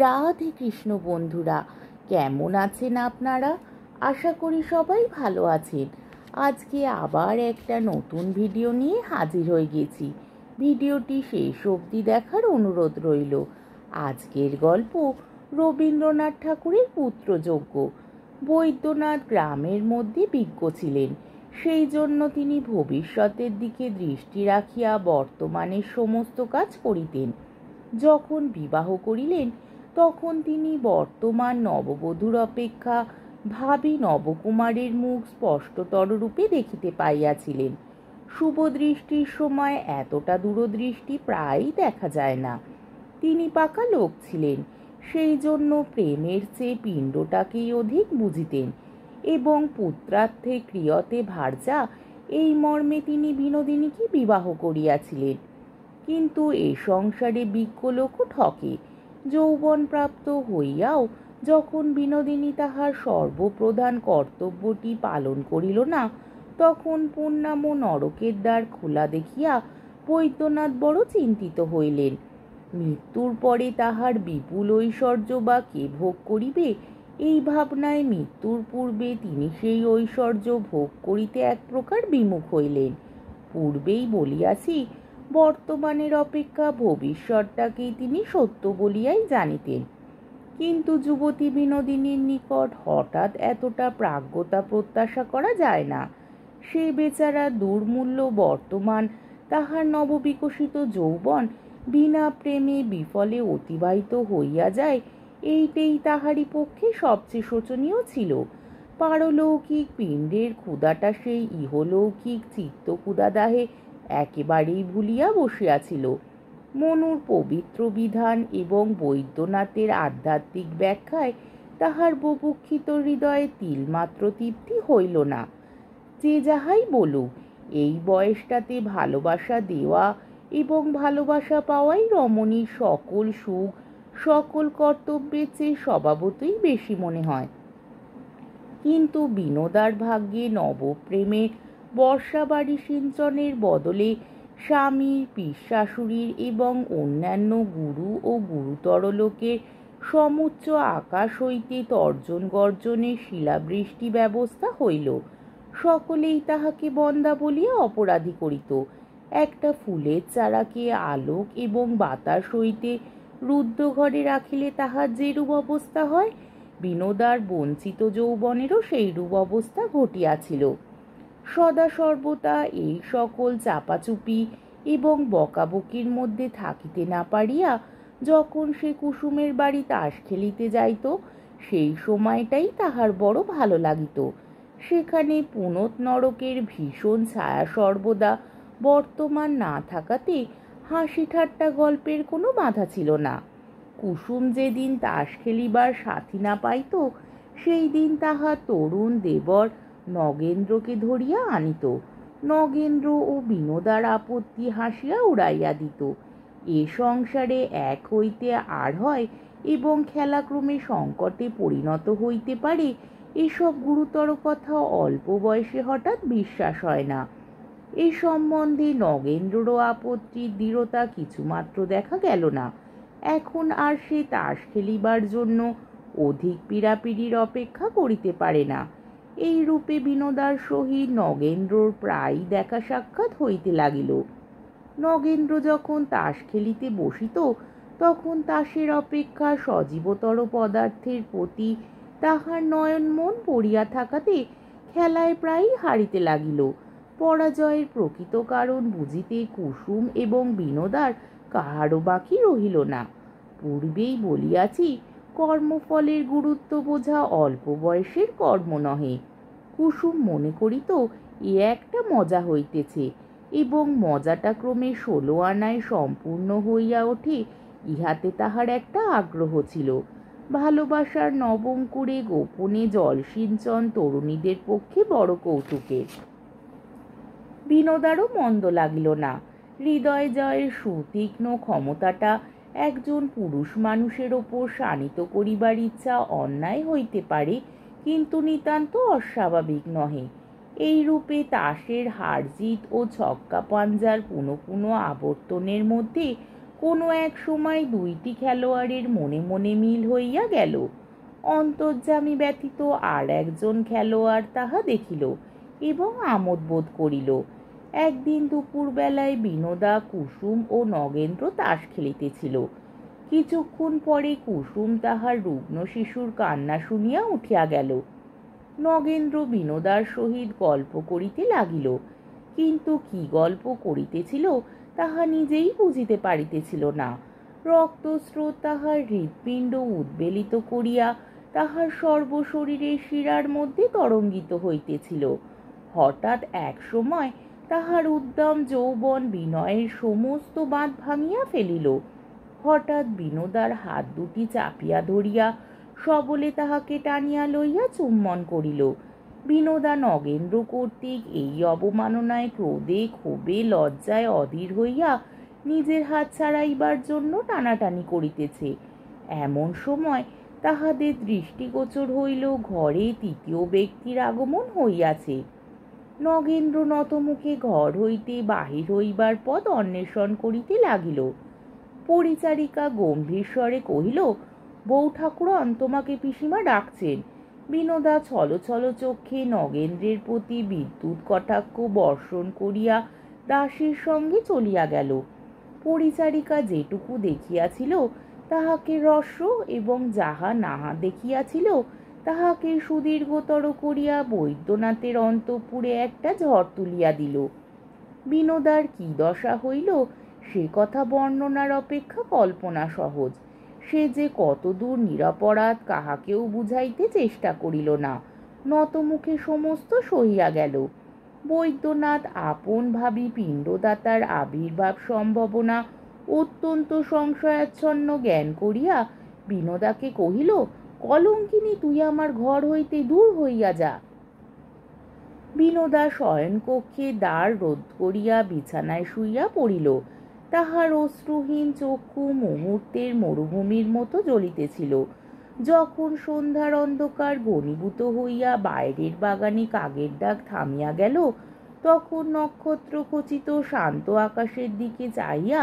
রাধে কৃষ্ণ বন্ধুরা, কেমন আছেন আপনারা? আশা করি সবাই ভালো আছেন। আজকে আবার একটা নতুন ভিডিও নিয়ে হাজির হয়ে গেছি। ভিডিওটি শেষ অবধি দেখার অনুরোধ রইল। আজকের গল্প রবীন্দ্রনাথ ঠাকুরের পুত্রযজ্ঞ। বৈদ্যনাথ গ্রামের মধ্যে বিজ্ঞ ছিলেন, সেই জন্য তিনি ভবিষ্যতের দিকে দৃষ্টি রাখিয়া বর্তমানের সমস্ত কাজ করিতেন। যখন বিবাহ করিলেন তখন তিনি বর্তমান নববধূর অপেক্ষা ভাবী নবকুমারের মুখ স্পষ্টতর রূপে দেখিতে পাইয়াছিলেন। শুভদৃষ্টির সময় এতটা দূরদৃষ্টি প্রায়ই দেখা যায় না। তিনি পাকা লোক ছিলেন, সেই জন্য প্রেমের চেয়ে পিণ্ডটাকেই অধিক বুঝিতেন এবং পুত্রার্থে ক্রিয়তে ভার্যা এই মর্মে তিনি বিনোদিনীকে বিবাহ করিয়াছিলেন। কিন্তু এ সংসারে বিজ্ঞ লোকও ঠকে। যৌবনপ্রাপ্ত হইয়াও যখন বিনোদিনী তাহার সর্বপ্রধান কর্তব্যটি পালন করিল না, তখন পূর্ণাম নরকের দ্বার খোলা দেখিয়া বৈদ্যনাথ বড় চিন্তিত হইলেন। মৃত্যুর পরে তাহার বিপুল ঐশ্বর্য বা কে ভোগ করিবে, এই ভাবনায় মৃত্যুর পূর্বে তিনি সেই ঐশ্বর্য ভোগ করিতে এক প্রকার বিমুখ হইলেন। পূর্বেই বলিয়াছি, বর্তমানের অপেক্ষা ভবিষ্যৎটাকেই তিনি সত্য বলিয়াই জানিতেন। কিন্তু যুবতী বিনোদিনীর নিকট হঠাৎ এতটা প্রাজ্ঞতা প্রত্যাশা করা যায় না। সে বেচারা দুর্মূল্য বর্তমান তাহার নববিকশিত যৌবন বিনা প্রেমে বিফলে অতিবাহিত হইয়া যায়, এইটাই তাহারই পক্ষে সবচেয়ে শোচনীয় ছিল। পারলৌকিক পিণ্ডের ক্ষুধাটা সেই ইহলৌকিক চিত্তক্ষুধাদাহে একেবারেই ভুলিয়া বসিয়াছিল। মনুর পবিত্র বিধান এবং বৈদ্যনাথের আধ্যাত্মিক ব্যাখ্যায় তাহার বুভুক্ষিত হৃদয়ে তিলমাত্র তৃপ্তি হইল না। যে যাহাই বলুক, এই বয়সটাতে ভালোবাসা দেওয়া এবং ভালোবাসা পাওয়াই রমণীর সকল সুখ, সকল কর্তব্যের চেয়ে স্বভাবতই বেশি মনে হয়। কিন্তু বিনোদার ভাগ্যে নবপ্রেমে বর্ষাবাড়ি সিঞ্চনের বদলে স্বামীর, পিসশাশুড়ির এবং অন্যান্য গুরু ও গুরুতর লোকের সমুচ্চ আকাশ হইতে তর্জন গর্জনের শিলাবৃষ্টি ব্যবস্থা হইল। সকলেই তাহাকে বন্দা বলিয়া অপরাধী করিত। একটা ফুলের চারাকে আলোক এবং বাতাস হইতে রুদ্ধ ঘরে রাখিলে তাহার যেরূপ অবস্থা হয়, বিনোদার বঞ্চিত যৌবনেরও সেইরূপ অবস্থা ঘটিয়াছিল। সদা সর্বদা এই সকল চাপাচুপি এবং বকাবকির মধ্যে থাকিতে না পারিয়া যখন সে কুসুমের বাড়ি তাস খেলিতে যাইত, সেই সময়টাই তাহার বড় ভালো লাগিত। সেখানে পুনৎ নরকের ভীষণ ছায়া সর্বদা বর্তমান না থাকাতে হাসি ঠাট্টা গল্পের কোনো বাধা ছিল না। কুসুম যেদিন তাস খেলিবার সাথী না পাইত, সেই দিন তাহার তরুণ দেবর নগেন্দ্রকে ধরিয়া আনিত। নগেন্দ্র ও বিনোদার আপত্তি হাসিয়া উড়াইয়া দিত। এ সংসারে এক হইতে আর হয় এবং খেলাক্রমে সংকটে পরিণত হইতে পারে, এসব গুরুতর কথা অল্প বয়সে হঠাৎ বিশ্বাস হয় না। এই সম্বন্ধে নগেন্দ্ররও আপত্তির দৃঢ়তা কিছুমাত্র দেখা গেল না। এখন আর সে তাস খেলিবার জন্য অধিক পীড়াপিড়ির অপেক্ষা করিতে পারে না। এই রূপে বিনোদার সহিত নগেন্দ্রর প্রায়ই দেখা সাক্ষাৎ হইতে লাগিল। নগেন্দ্র যখন তাস খেলিতে বসিত, তখন তাসের অপেক্ষা সজীবতর পদার্থের প্রতি তাহার নয়ন মন পড়িয়া থাকাতে খেলায় প্রায়ই হারিতে লাগিল। পরাজয়ের প্রকৃত কারণ বুঝিতে কুসুম এবং বিনোদার কাহারও বাকি রহিল না। পূর্বেই বলিয়াছি, কর্মফলের গুরুত্ব বোঝা অল্প বয়সের কর্ম নহে। কুসুম মনে করিত এ একটা মজা হইতেছে এবং মজাটা ক্রমে 16 আনায় সম্পূর্ণ হইয়া ওঠে, ইহাতে তাহার একটা আগ্রহ ছিল। ভালোবাসার নবঙ্কুরে গোপনে জলসিঞ্চন তরুণীদের পক্ষে বড় কৌতুকের। বিনোদারও মন্দ লাগিল না। হৃদয় জয়ের সুতীক্ষ্ণ ক্ষমতাটা একজন পুরুষ মানুষের ওপর শানিত করিবার ইচ্ছা অন্যায় হইতে পারে, কিন্তু নিতান্ত অস্বাভাবিক নহে। এই রূপে তাসের হার জিত ও ছক্কা পাঞ্জার পুনঃ পুনঃ আবর্তনের মধ্যে কোনো এক সময় দুইটি খেলোয়াড়ের মনে মনে মিল হইয়া গেল। অন্তর্যামী ব্যতীত আর একজন খেলোয়াড় তাহা দেখিল এবং আমোদ বোধ করিল। একদিন দুপুরবেলায় বিনোদা, কুসুম ও নগেন্দ্র তাস খেলিতেছিল। কিছুক্ষণ পরে কুসুম তাহার রুগ্ন শিশুর কান্না শুনিয়া উঠিয়া গেল। নগেন্দ্র বিনোদার সহিত গল্প করিতে লাগিল, কিন্তু কি গল্প করিতেছিল তাহা নিজেই বুঝিতে পারিতেছিল না। রক্তস্রোত তাহার হৃৎপিণ্ড উদ্বেলিত করিয়া তাহার সর্বশরীরের শিরার মধ্যে তরঙ্গিত হইতেছিল। হঠাৎ এক সময় তাহার উদ্দাম যৌবন বিনয়ের সমস্ত বাঁধ ভাঙিয়া ফেলিল। হঠাৎ বিনোদার হাত দুটি চাপিয়া ধরিয়া সবলে তাহাকে টানিয়া লইয়া চুম্বন করিল। বিনোদা নগেন্দ্র কর্তৃক এই অবমাননায় ক্রোধে ক্ষোভে লজ্জায় অধীর হইয়া নিজের হাত ছাড়াইবার জন্য টানাটানি করিতেছে। এমন সময় তাহাদের দৃষ্টিগোচর হইল ঘরে তৃতীয় ব্যক্তির আগমন হইয়াছে। নগেন্দ্র নতমুখে ঘর হইতে বাহির হইবার পথ অন্বেষণ করিতে লাগিল। পরিচারিকা গম্ভীর স্বরে কহিল, বউ ঠাকুরন, তোমাকে পিসিমা ডাকছেন। বিনোদা ছলছল চক্ষে নগেন্দ্রের প্রতি বিদ্যুৎ কটাক্ষ বর্ষণ করিয়া দাসীর সঙ্গে চলিয়া গেল। পরিচারিকা যেটুকু দেখিয়াছিল তাহাকে হ্রস্ব এবং যাহা না দেখিয়াছিল তাহাকে সুদীর্ঘতর করিয়া বৈদ্যনাথের অন্তঃপুরে একটা ঝড় তুলিয়া দিল। বিনোদার কি দশা হইল সে কথা বর্ণনার অপেক্ষা কল্পনা সহজ। সে যে কতদূর নিরপরাধ কাহাকেও বুঝাইতে চেষ্টা করিল না, নতমুখে সমস্ত সহিয়া গেল। বৈদ্যনাথ আপন ভাবী পিণ্ডদাতার আবির্ভাব সম্ভাবনা অত্যন্ত সংশয়াচ্ছন্ন জ্ঞান করিয়া বিনোদাকে কহিল, কলঙ্কিনী, তুই আমার ঘর হইতে দূর হইয়া যা। বিনোদা শয়নকক্ষে দ্বার রোধ করিয়া বিছানায় শুইয়া পড়িল। তাহার অশ্রুহীন চক্ষু মুহূর্তের মরুভূমির মতো জ্বলিতেছিল। যখন সন্ধ্যার অন্ধকার ঘনীভূত হইয়া বাইরের বাগানে কাকের ডাক থামিয়া গেল, তখন নক্ষত্র খচিত শান্ত আকাশের দিকে চাহিয়া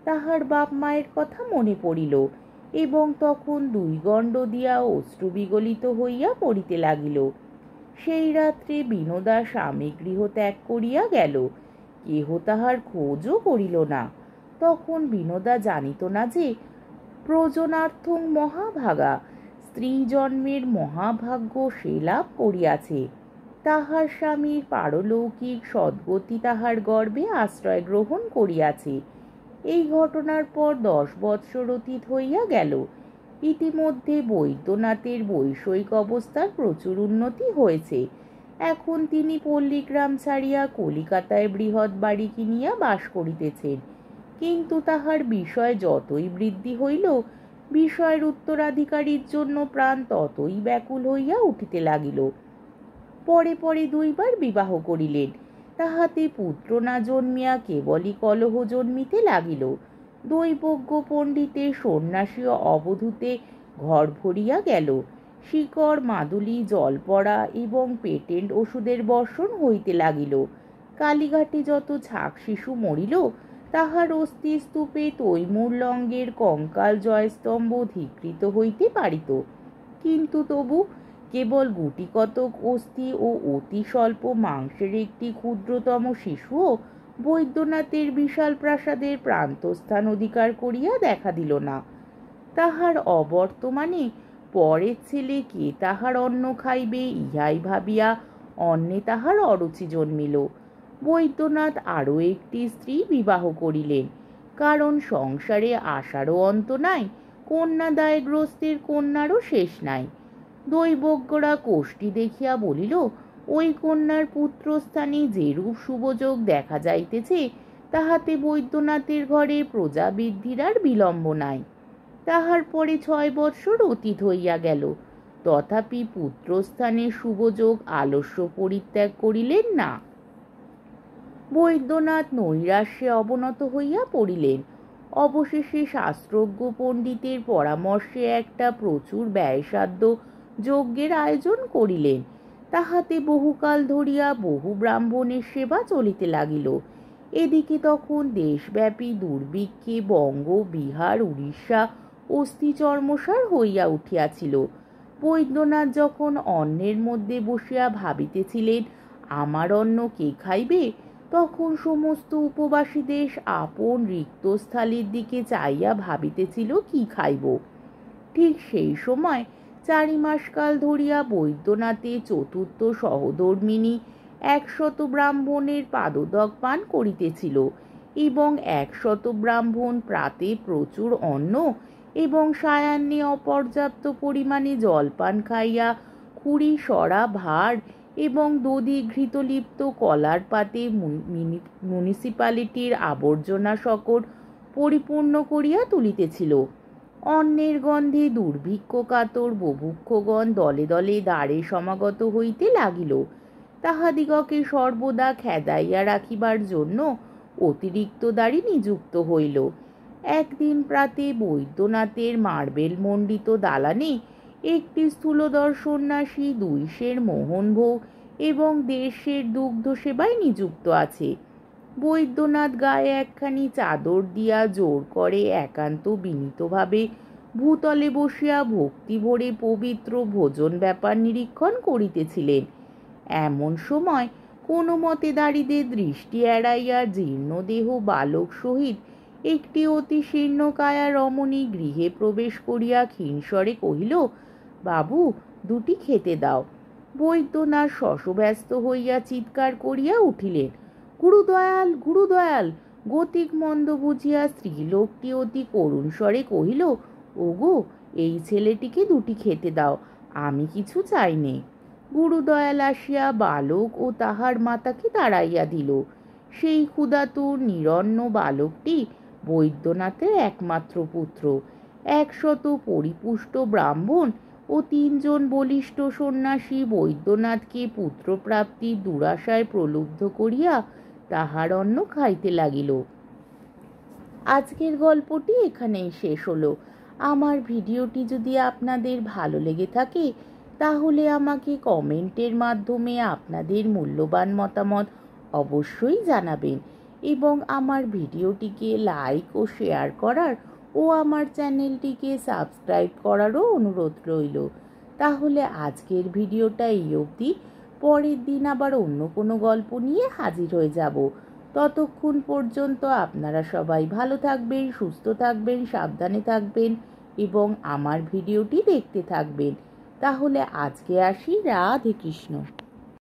তাহার বাপ মায়ের কথা মনে পড়িল এবং তখন দুই গণ্ড দিয়া অশ্রু বিগলিত হইয়া পড়িতে লাগিল। সেই রাত্রে বিনোদা স্বামী গৃহ ত্যাগ করিয়া গেল, কেহ তাহার খোঁজও করিল না। তখন বিনোদা জানিত না যে প্রয়োজনার্থং মহাভাগা, স্ত্রী জন্মের মহাভাগ্য সে লাভ করিয়াছে। তাহার স্বামীর পারলৌকিক সদ্গতি তাহার গর্ভে আশ্রয় গ্রহণ করিয়াছে। এই ঘটনার পর 10 বৎসর অতীত হইয়া গেল। ইতিমধ্যে বৈদ্যনাথের বৈষয়িক অবস্থার প্রচুর উন্নতি হয়েছে। এখন তিনি পল্লীগ্রাম ছাড়িয়া কলিকাতায় বৃহৎ বাড়ি কিনিয়া বাস করিতেছেন। কিন্তু তাহার বিষয় যতই বৃদ্ধি হইল, বিষয়ের উত্তরাধিকারীর জন্য প্রাণ ততই ব্যাকুল হইয়া উঠিতে লাগিল। পরে পরে 2 বার বিবাহ করিলেন, তাহাতে পুত্র না জন্মিয়া কেবলই কলহ জন্মিতে লাগিল। দৈবজ্ঞ পণ্ডিতের সন্ন্যাসী অবধূতে ঘর ভরিয়া গেল। শিকড় মাদুলি জলপড়া এবং পেটেন্ট ওষুধের বর্ষণ হইতে লাগিল। কালীঘাটে যত ছাক শিশু মরিল, তাহার অস্থি স্তূপে তৈমুর লঙ্গের কঙ্কাল জয়স্তম্ভ ধিকৃত হইতে পারিত, কিন্তু তবু কেবল গুটি কতক অস্থি ও অতি স্বল্প মাংসের একটি ক্ষুদ্রতম শিশুও বৈদ্যনাথের বিশাল প্রাসাদের প্রান্তস্থান অধিকার করিয়া দেখা দিল না। তাহার অবর্তমানে পরের ছেলে কে তাহার অন্ন খাইবে ইহাই ভাবিয়া অন্নে তাহার অরুচি জন্মিল। বৈদ্যনাথ আরও একটি স্ত্রী বিবাহ করিলেন, কারণ সংসারে আশারও অন্ত নাই, কন্যাদায়গ্রস্তের কন্যারও শেষ নাই। দৈবজ্ঞরা কোষ্ঠী দেখিয়া বলিল, ওই কন্যার পুত্রস্থানে যেরূপ শুভযোগ দেখা যাইতেছে, তাহাতে বৈদ্যনাথের ঘরে প্রজা বৃদ্ধির আর বিলম্ব নাই। তাহার পরে 6 বৎসর অতীত হইয়া গেল, তথাপি পুত্রস্থানে শুভযোগ আলস্য পরিত্যাগ করিলেন না। বৈদ্যনাথ নৈরাশ্যে অবনত হইয়া পড়িলেন। অবশেষে শাস্ত্রজ্ঞ পণ্ডিতের পরামর্শে একটা প্রচুর ব্যয়সাধ্য যজ্ঞের আয়োজন করিলেন। তাহাতে বহুকাল ধরিয়া বহু ব্রাহ্মণের সেবা চলিতে লাগিল। এদিকে তখন দেশব্যাপী দুর্ভিক্ষে বঙ্গ, বিহার, উড়িষ্যা অস্থিচর্মসার হইয়া উঠিয়াছিল। বৈদ্যনাথ যখন অন্নের মধ্যে বসিয়া ভাবিতেছিলেন আমার অন্ন কে খাইবে, তখন সমস্ত উপবাসী দেশ আপন রিক্ত স্থালির দিকে চাইয়া ভাবিতেছিল কি খাইব। ঠিক সেই সময় 4 মাসকাল ধরিয়া বৈদ্যনাথে চতুর্থ সহধর্মিণী 100 ব্রাহ্মণের পাদোদক পান করিতেছিল এবং 100 ব্রাহ্মণ প্রাতে প্রচুর অন্ন এবং সায়াহ্নে অপর্যাপ্ত পরিমাণে জলপান খাইয়া খুরি সরা ভার এবং দধি ঘৃতলিপ্ত কলার পাতে মিউনিসিপ্যালিটির আবর্জনা সকল পরিপূর্ণ করিয়া তুলিতেছিল। অন্নের গন্ধে দুর্ভিক্ষ কাতর বুভুক্ষগণ দলে দলে দ্বারে সমাগত হইতে লাগিল। তাহাদিগকে সর্বদা খেদাইয়া রাখিবার জন্য অতিরিক্ত দ্বারী নিযুক্ত হইল। একদিন প্রাতে বৈদ্যনাথের মার্বেল মণ্ডিত দালানে একটি স্থূলদর সন্ন্যাসী 2 সের মোহনভোগ এবং 1.5 সের দুগ্ধ সেবায় নিযুক্ত আছে। বৈদ্যনাথ গায়ে একখানি চাদর দিয়া জোর করে একান্ত বিনীতভাবে ভূতলে বসিয়া ভক্তি ভরে পবিত্র ভোজন ব্যাপার নিরীক্ষণ করিতেছিলেন। এমন সময় কোনো মতে দাঁড়িদের দৃষ্টি এড়াইয়া জীর্ণদেহ বালক সহিত একটি অতি শীর্ণকায়া রমণী গৃহে প্রবেশ করিয়া ক্ষীণস্বরে কহিল, বাবু, 2টি খেতে দাও। বৈদ্যনাথ শশব্যস্ত হইয়া চিৎকার করিয়া উঠিলেন, গুরুদয়াল, গুরুদয়াল। গতিক মন্দ বুঝিয়া স্ত্রীলোকটি অতি করুণ স্বরে কহিল, ওগো, এই ছেলেটিকে 2টি খেতে দাও, আমি কিছু চাই নে। গুরুদয়াল আসিয়া বালক ও তাহার মাতাকে তাড়াইয়া দিল। সেই ক্ষুধাতুর নিরন্ন বালকটি বৈদ্যনাথের একমাত্র পুত্র। 100 পরিপুষ্ট ব্রাহ্মণ ও 3 জন বলিষ্ঠ সন্ন্যাসী বৈদ্যনাথকে পুত্রপ্রাপ্তির দুরাশায় প্রলুব্ধ করিয়া তাহার অন্ন খাইতে লাগিল। আজকের গল্পটি এখানেই শেষ হলো। আমার ভিডিওটি যদি আপনাদের ভালো লেগে থাকে তাহলে আমাকে কমেন্টের মাধ্যমে আপনাদের মূল্যবান মতামত অবশ্যই জানাবেন এবং আমার ভিডিওটিকে লাইক ও শেয়ার করার ও আমার চ্যানেলটিকে সাবস্ক্রাইব করারও অনুরোধ রইল। তাহলে আজকের ভিডিওটা এই অবধি। পরের দিন আবার অন্য কোনো গল্প নিয়ে হাজির হয়ে যাব। ততক্ষণ পর্যন্ত আপনারা সবাই ভালো থাকবেন, সুস্থ থাকবেন, সাবধানে থাকবেন এবং আমার ভিডিওটি দেখতে থাকবেন। তাহলে আজকে আসি। রাধে কৃষ্ণ।